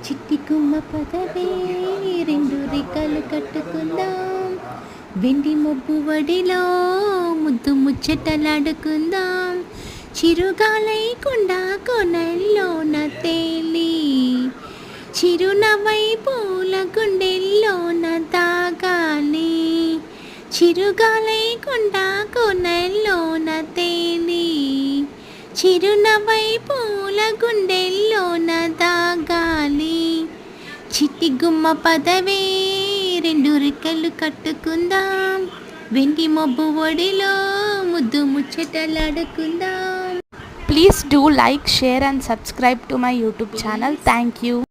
చిట్టి గుమ్మ పదవే రెండు రికలు కట్టుకుందాం, వెండి మొబ్బు వడిలో ముద్దు ముచ్చటలాడుకుందాం. చిరుగాలై కొండా కొనల్లోన తేలి, చిరునవై పూల గుండెల్లోన తాగాలి. చిరుగాలై కొండా కొనల్లోన తేలి, చిరునవై పూల గుండెల్లోన దాగాలి. చిట్టి గుమ్మ పదవే రెండు రిక్కలు కట్టుకుందాం, వెండి మొబ్బు ఒడిలో ముద్దు ముచ్చటలాడుకుందాం. Please do like, share and subscribe to my YouTube channel. Thank you.